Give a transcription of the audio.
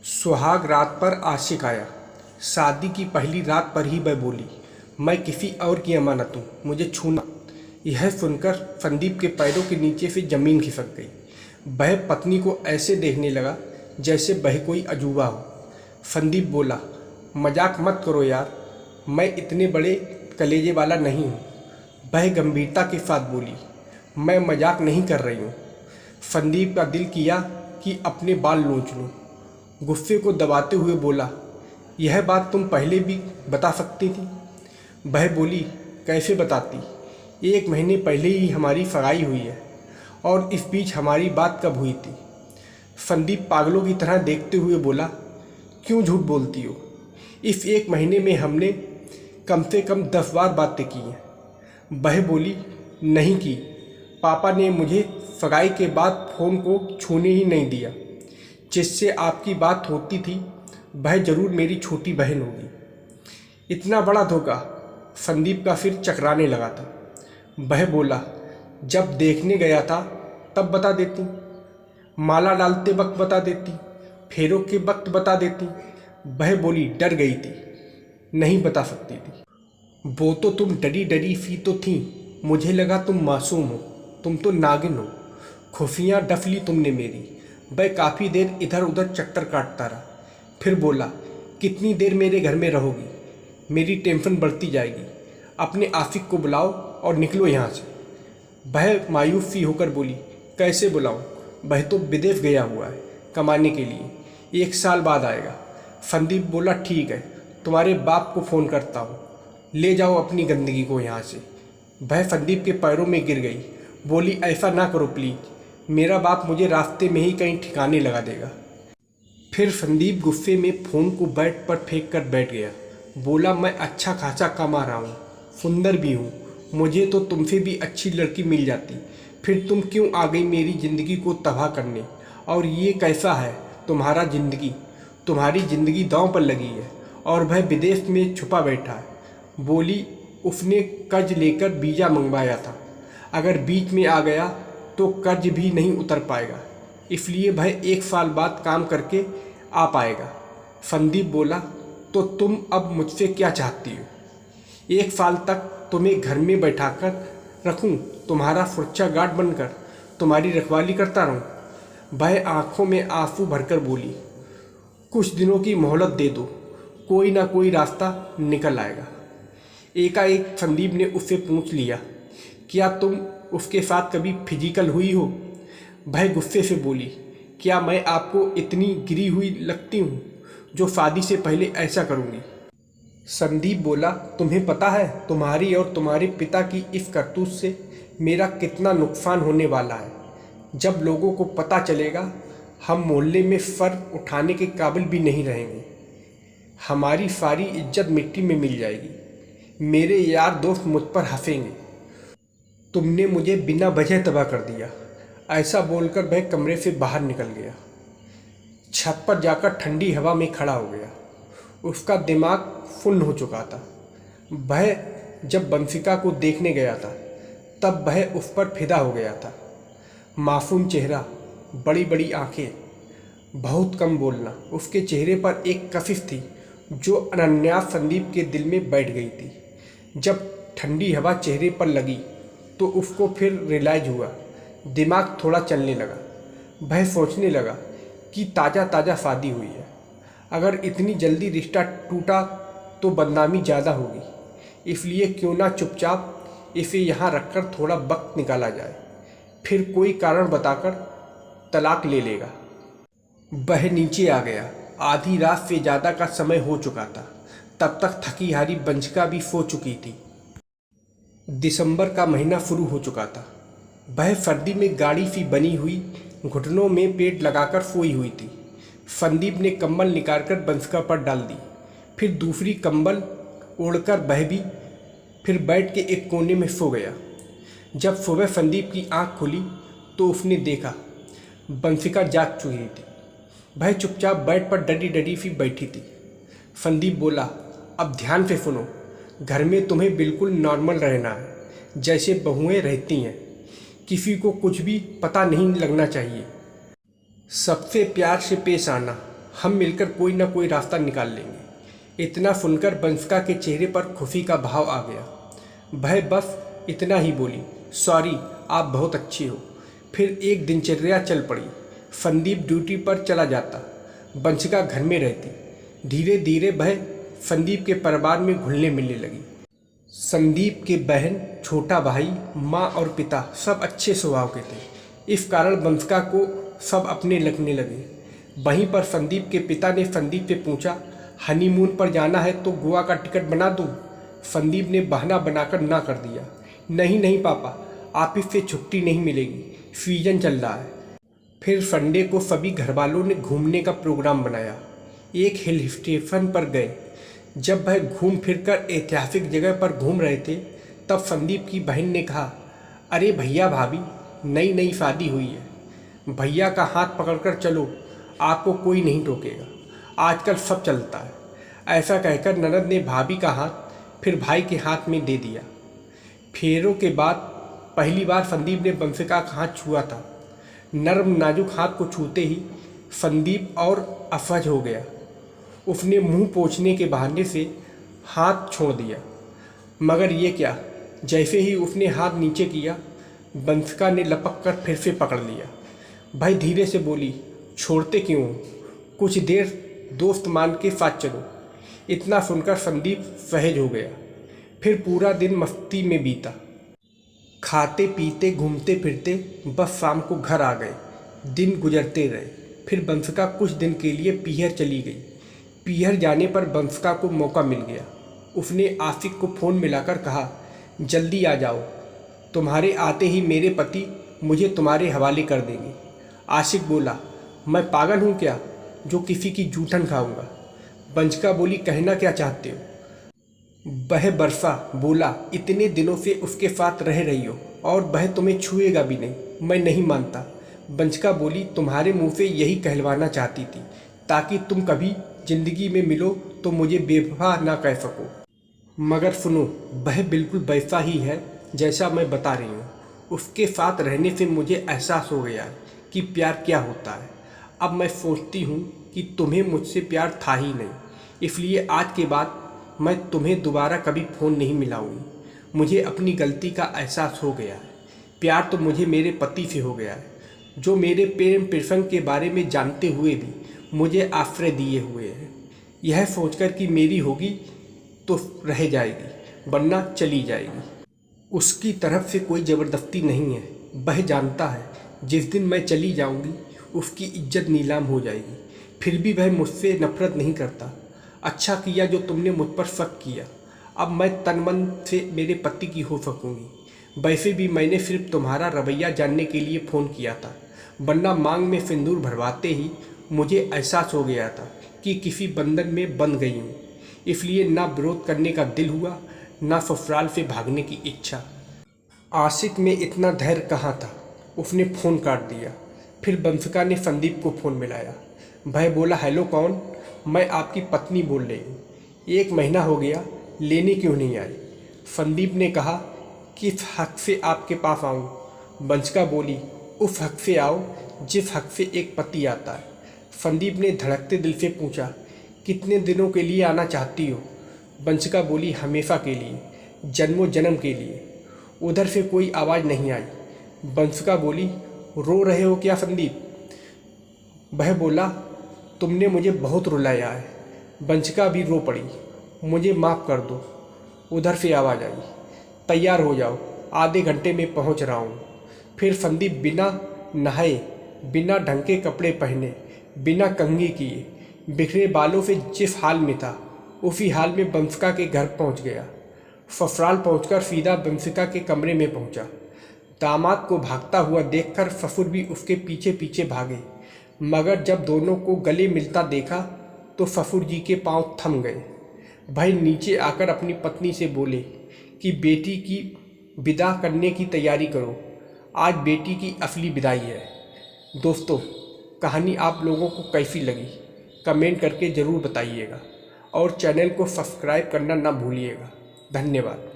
सुहाग रात पर आशिक आया। शादी की पहली रात पर ही वह बोली, मैं किसी और की अमानत हूँ, मुझे छूना। यह सुनकर संदीप के पैरों के नीचे से जमीन खिसक गई। वह पत्नी को ऐसे देखने लगा जैसे वह कोई अजूबा हो। संदीप बोला, मजाक मत करो यार, मैं इतने बड़े कलेजे वाला नहीं हूँ। वह गंभीरता के साथ बोली, मैं मजाक नहीं कर रही हूँ। संदीप का दिल किया कि अपने बाल नोच लूँ। गुस्से को दबाते हुए बोला, यह बात तुम पहले भी बता सकती थी। वह बोली, कैसे बताती? 1 महीने पहले ही हमारी सगाई हुई है और इस बीच हमारी बात कब हुई थी? संदीप पागलों की तरह देखते हुए बोला, क्यों झूठ बोलती हो? इस 1 महीने में हमने कम से कम 10 बार बातें की हैं। वह बोली, नहीं की। पापा ने मुझे सगाई के बाद फ़ोन को छूने ही नहीं दिया। जिससे आपकी बात होती थी वह जरूर मेरी छोटी बहन होगी। इतना बड़ा धोखा! संदीप का सिर चकराने लगा था। वह बोला, जब देखने गया था तब बता देती, माला डालते वक्त बता देती, फेरों के वक्त बता देती। वह बोली, डर गई थी, नहीं बता सकती थी। वो तो तुम डरी डरी सी तो थी, मुझे लगा तुम मासूम हो, तुम तो नागिन हो। खुफियाँ डफ ली तुमने मेरी। वह काफ़ी देर इधर उधर चक्कर काटता रहा, फिर बोला, कितनी देर मेरे घर में रहोगी? मेरी टेंशन बढ़ती जाएगी। अपने आशिक को बुलाओ और निकलो यहाँ से। वह मायूस सी होकर बोली, कैसे बुलाऊं? वह तो विदेश गया हुआ है कमाने के लिए, 1 साल बाद आएगा। संदीप बोला, ठीक है, तुम्हारे बाप को फ़ोन करता हूँ, ले जाओ अपनी गंदगी को यहाँ से। वह संदीप के पैरों में गिर गई, बोली, ऐसा ना करो प्लीज़, मेरा बाप मुझे रास्ते में ही कहीं ठिकाने लगा देगा। फिर संदीप गुस्से में फ़ोन को बेड पर फेंक कर बैठ गया। बोला, मैं अच्छा खासा कमा रहा हूँ, सुंदर भी हूँ, मुझे तो तुमसे भी अच्छी लड़की मिल जाती, फिर तुम क्यों आ गई मेरी ज़िंदगी को तबाह करने? और ये कैसा है तुम्हारा ज़िंदगी? तुम्हारी ज़िंदगी दांव पर लगी है और वह विदेश में छुपा बैठा है। बोली, उसने कर्ज लेकर वीज़ा मंगवाया था, अगर बीच में आ गया तो कर्ज भी नहीं उतर पाएगा, इसलिए वह 1 साल बाद काम करके आ पाएगा। संदीप बोला, तो तुम अब मुझसे क्या चाहती हो? 1 साल तक तुम्हें घर में बैठाकर रखूं, तुम्हारा सुरक्षा गार्ड बनकर तुम्हारी रखवाली करता रहूं? वह आंखों में आंसू भरकर बोली, कुछ दिनों की मोहलत दे दो, कोई ना कोई रास्ता निकल आएगा। एकाएक संदीप ने उससे पूछ लिया, क्या तुम उसके साथ कभी फिजिकल हुई हो? वह गुस्से से बोली, क्या मैं आपको इतनी गिरी हुई लगती हूँ जो शादी से पहले ऐसा करूँगी? संदीप बोला, तुम्हें पता है तुम्हारी और तुम्हारे पिता की इस करतूत से मेरा कितना नुकसान होने वाला है? जब लोगों को पता चलेगा हम मोहल्ले में सर उठाने के काबिल भी नहीं रहेंगे, हमारी सारी इज्जत मिट्टी में मिल जाएगी। मेरे यार दोस्त मुझ पर हंसेंगे, तुमने मुझे बिना वजह तबाह कर दिया। ऐसा बोलकर वह कमरे से बाहर निकल गया। छत पर जाकर ठंडी हवा में खड़ा हो गया। उसका दिमाग फुन्न हो चुका था। वह जब बंसिका को देखने गया था तब वह उस पर फिदा हो गया था। मासूम चेहरा, बड़ी बड़ी आंखें, बहुत कम बोलना। उसके चेहरे पर एक कशिश थी जो अनन्यास संदीप के दिल में बैठ गई थी। जब ठंडी हवा चेहरे पर लगी तो उसको फिर रियलाइज हुआ, दिमाग थोड़ा चलने लगा। वह सोचने लगा कि ताज़ा ताज़ा शादी हुई है, अगर इतनी जल्दी रिश्ता टूटा तो बदनामी ज़्यादा होगी, इसलिए क्यों ना चुपचाप इसे यहाँ रखकर थोड़ा वक्त निकाला जाए, फिर कोई कारण बताकर तलाक ले लेगा। वह नीचे आ गया। आधी रात से ज़्यादा का समय हो चुका था। तब तक थकी हारी बंशिका भी सो चुकी थी। दिसंबर का महीना शुरू हो चुका था। वह सर्दी में गाढ़ी सी बनी हुई घुटनों में पेट लगाकर सोई हुई थी। संदीप ने कंबल निकालकर बंशिका पर डाल दी, फिर दूसरी कंबल ओढ़कर वह भी फिर बेड के एक कोने में सो गया। जब सुबह संदीप की आंख खुली तो उसने देखा बंशिका जाग चुकी थी। वह चुपचाप बेड पर डरी डरी सी बैठी थी। संदीप बोला, अब ध्यान से सुनो, घर में तुम्हें बिल्कुल नॉर्मल रहना है, जैसे बहुएं रहती हैं, किसी को कुछ भी पता नहीं लगना चाहिए, सबसे प्यार से पेश आना, हम मिलकर कोई ना कोई रास्ता निकाल लेंगे। इतना सुनकर बंसिका के चेहरे पर खुशी का भाव आ गया। वह बस इतना ही बोली, सॉरी, आप बहुत अच्छी हो। फिर एक दिनचर्या चल पड़ी। संदीप ड्यूटी पर चला जाता, बंसिका घर में रहती। धीरे धीरे वह संदीप के परिवार में घुलने मिलने लगी। संदीप के बहन, छोटा भाई, माँ और पिता सब अच्छे स्वभाव के थे। इस कारण बंसिका को सब अपने लगने लगे। वहीं पर संदीप के पिता ने संदीप से पूछा, हनीमून पर जाना है तो गोवा का टिकट बना दूं? संदीप ने बहाना बनाकर ना कर दिया। नहीं नहीं पापा, ऑफिस से छुट्टी नहीं मिलेगी, सीजन चल रहा है। फिर संडे को सभी घरवालों ने घूमने का प्रोग्राम बनाया। एक हिल स्टेशन पर गए। जब वह घूम फिरकर ऐतिहासिक जगह पर घूम रहे थे, तब संदीप की बहन ने कहा, अरे भैया भाभी, नई नई शादी हुई है, भैया का हाथ पकड़कर चलो, आपको कोई नहीं टोकेगा, आजकल सब चलता है। ऐसा कहकर ननद ने भाभी का हाथ फिर भाई के हाथ में दे दिया। फेरों के बाद पहली बार संदीप ने बंसिका का हाथ छुआ था। नर्म नाजुक हाथ को छूते ही संदीप और असहज हो गया। उसने मुंह पोंछने के बहाने से हाथ छोड़ दिया। मगर ये क्या, जैसे ही उसने हाथ नीचे किया, बंसिका ने लपक कर फिर से पकड़ लिया। भाई धीरे से बोली, छोड़ते क्यों हो? कुछ देर दोस्त मान के साथ चलो। इतना सुनकर संदीप सहज हो गया। फिर पूरा दिन मस्ती में बीता। खाते पीते घूमते फिरते बस शाम को घर आ गए। दिन गुजरते रहे। फिर बंसिका कुछ दिन के लिए पीहर चली गई। पीहर जाने पर बंसिका को मौका मिल गया। उसने आशिक को फ़ोन मिलाकर कहा, जल्दी आ जाओ, तुम्हारे आते ही मेरे पति मुझे तुम्हारे हवाले कर देंगे। आशिक बोला, मैं पागल हूँ क्या जो किसी की जूठन खाऊंगा? बंसिका बोली, कहना क्या चाहते हो? वह बरसा बोला, इतने दिनों से उसके साथ रह रही हो और वह तुम्हें छुएगा भी नहीं, मैं नहीं मानता। बंसिका बोली, तुम्हारे मुंह से यही कहलवाना चाहती थी ताकि तुम कभी जिंदगी में मिलो तो मुझे बेवफा ना कह सको। मगर सुनो, वह बिल्कुल वैसा ही है जैसा मैं बता रही हूँ। उसके साथ रहने से मुझे एहसास हो गया कि प्यार क्या होता है। अब मैं सोचती हूँ कि तुम्हें मुझसे प्यार था ही नहीं, इसलिए आज के बाद मैं तुम्हें दोबारा कभी फ़ोन नहीं मिलाऊंगी। मुझे अपनी गलती का एहसास हो गया है। प्यार तो मुझे मेरे पति से हो गया है, जो मेरे प्रेम प्रसंग के बारे में जानते हुए भी मुझे आश्रय दिए हुए हैं। यह सोचकर कि मेरी होगी तो रह जाएगी, वरना चली जाएगी। उसकी तरफ से कोई ज़बरदस्ती नहीं है। वह जानता है जिस दिन मैं चली जाऊंगी उसकी इज्जत नीलाम हो जाएगी। फिर भी वह मुझसे नफरत नहीं करता। अच्छा किया जो तुमने मुझ पर शक किया। अब मैं तन मन से मेरे पति की हो सकूंगी। वैसे भी मैंने सिर्फ तुम्हारा रवैया जानने के लिए फ़ोन किया था, वरना मांग में सिंदूर भरवाते ही मुझे एहसास हो गया था कि किसी बंधन में बंध गई हूँ। इसलिए ना विरोध करने का दिल हुआ, ना ससुराल से भागने की इच्छा। आशिक में इतना धैर्य कहाँ था। उसने फ़ोन काट दिया। फिर बंसिका ने संदीप को फ़ोन मिलाया। भाई बोला, हेलो कौन? मैं आपकी पत्नी बोल रही हूँ। 1 महीना हो गया, लेने क्यों नहीं आई? संदीप ने कहा, किस हक से आपके पास आऊँ? बंसिका बोली, उस हक से आओ जिस हक से एक पति आता है। संदीप ने धड़कते दिल से पूछा, कितने दिनों के लिए आना चाहती हो? बंसिका बोली, हमेशा के लिए, जन्मों जन्म के लिए। उधर से कोई आवाज़ नहीं आई। बंसिका बोली, रो रहे हो क्या संदीप? वह बोला, तुमने मुझे बहुत रुलाया है। बंसिका भी रो पड़ी, मुझे माफ़ कर दो। उधर से आवाज़ आई, तैयार हो जाओ, आधे घंटे में पहुंच रहा हूँ। फिर संदीप बिना नहाए, बिना ढंग के कपड़े पहने, बिना कंघी किए, बिखरे बालों से जिस हाल में था उसी हाल में बंसिका के घर पहुंच गया। ससुराल पहुंचकर सीधा बंसिका के कमरे में पहुंचा। दामाद को भागता हुआ देखकर ससुर भी उसके पीछे पीछे भागे, मगर जब दोनों को गले मिलता देखा तो ससुर जी के पांव थम गए। भाई नीचे आकर अपनी पत्नी से बोले कि बेटी की विदा करने की तैयारी करो, आज बेटी की असली विदाई है। दोस्तों, कहानी आप लोगों को कैसी लगी कमेंट करके ज़रूर बताइएगा और चैनल को सब्सक्राइब करना ना भूलिएगा। धन्यवाद।